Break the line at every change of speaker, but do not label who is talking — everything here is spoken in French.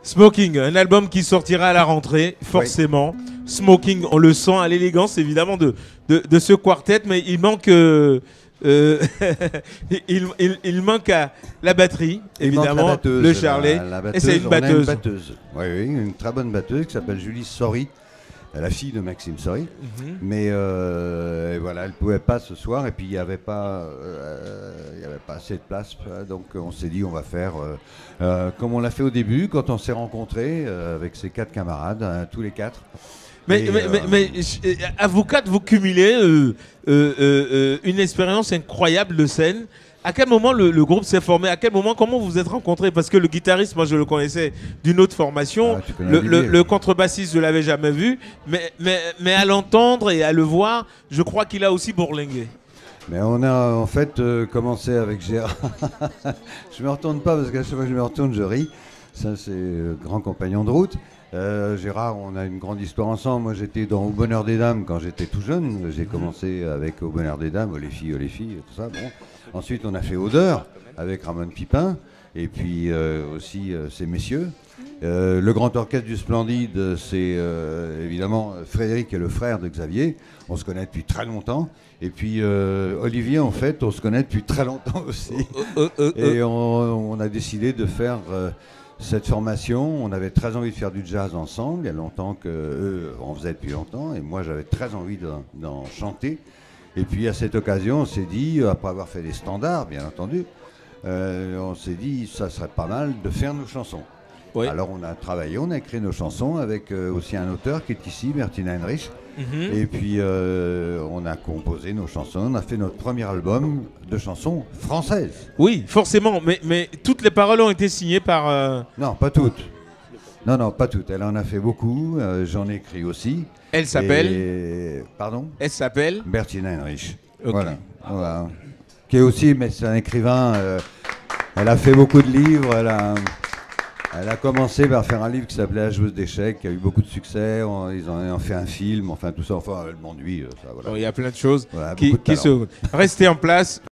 Smoking, un album qui sortira à la rentrée, forcément. Oui. Smoking, on le sent à l'élégance évidemment de ce quartet, mais il manque, il manque à la batterie, évidemment, la batteuse, le charlet.
La
et c'est une batteuse.
Oui, une très bonne batteuse qui s'appelle Julie Sory, la fille de Maxime Sory. Mais voilà, elle ne pouvait pas ce soir et puis il n'y avait pas assez de place. Donc on s'est dit on va faire comme on l'a fait au début quand on s'est rencontrés avec ses 4 camarades, tous les 4.
Mais à vous 4, vous cumulez une expérience incroyable de scène. À quel moment le groupe s'est formé? À quel moment, comment vous vous êtes rencontrés? Parce que le guitariste, moi je le connaissais d'une autre formation. Le contrebassiste, je ne l'avais jamais vu. Mais à l'entendre et à le voir, je crois qu'il a aussi bourlingué.
Mais on a en fait commencé avec Gérard. Je ne me retourne pas parce qu'à chaque fois que je me retourne, je ris. Ça, c'est grand compagnon de route. Gérard, on a une grande histoire ensemble. Moi, j'étais dans Au Bonheur des Dames quand j'étais tout jeune. J'ai commencé avec Au Bonheur des Dames, les filles, tout ça. Bon. Ensuite, on a fait Odeur avec Ramon Pipin. Et puis aussi ces messieurs. Le grand orchestre du Splendide, c'est évidemment Frédéric qui est le frère de Xavier. On se connaît depuis très longtemps. Et puis Olivier, en fait, on se connaît depuis très longtemps aussi. Et on a décidé de faire cette formation. On avait très envie de faire du jazz ensemble. Il y a longtemps qu'eux en faisaient depuis longtemps. Et moi, j'avais très envie d'en chanter. Et puis à cette occasion, on s'est dit, après avoir fait des standards, bien entendu, on s'est dit, ça serait pas mal de faire nos chansons. Oui. Alors on a travaillé, on a écrit nos chansons avec aussi un auteur qui est ici, Bertin Heinrich. Et puis on a composé nos chansons, on a fait notre premier album de chansons françaises.
Oui, forcément, mais toutes les paroles ont été signées par...
Non, pas toutes. Non, pas toutes. Elle en a fait beaucoup, j'en ai écrit aussi.
Elle s'appelle
Pardon?
Elle s'appelle
Bertin Heinrich. Okay. Voilà. Qui est aussi, mais c'est un écrivain, elle a fait beaucoup de livres, elle a commencé par faire un livre qui s'appelait La joueuse d'échecs, qui a eu beaucoup de succès. Ils en ont fait un film, enfin tout ça. Enfin, elle m'ennuie.
Voilà. Il y a plein de choses qui se... Restez en place.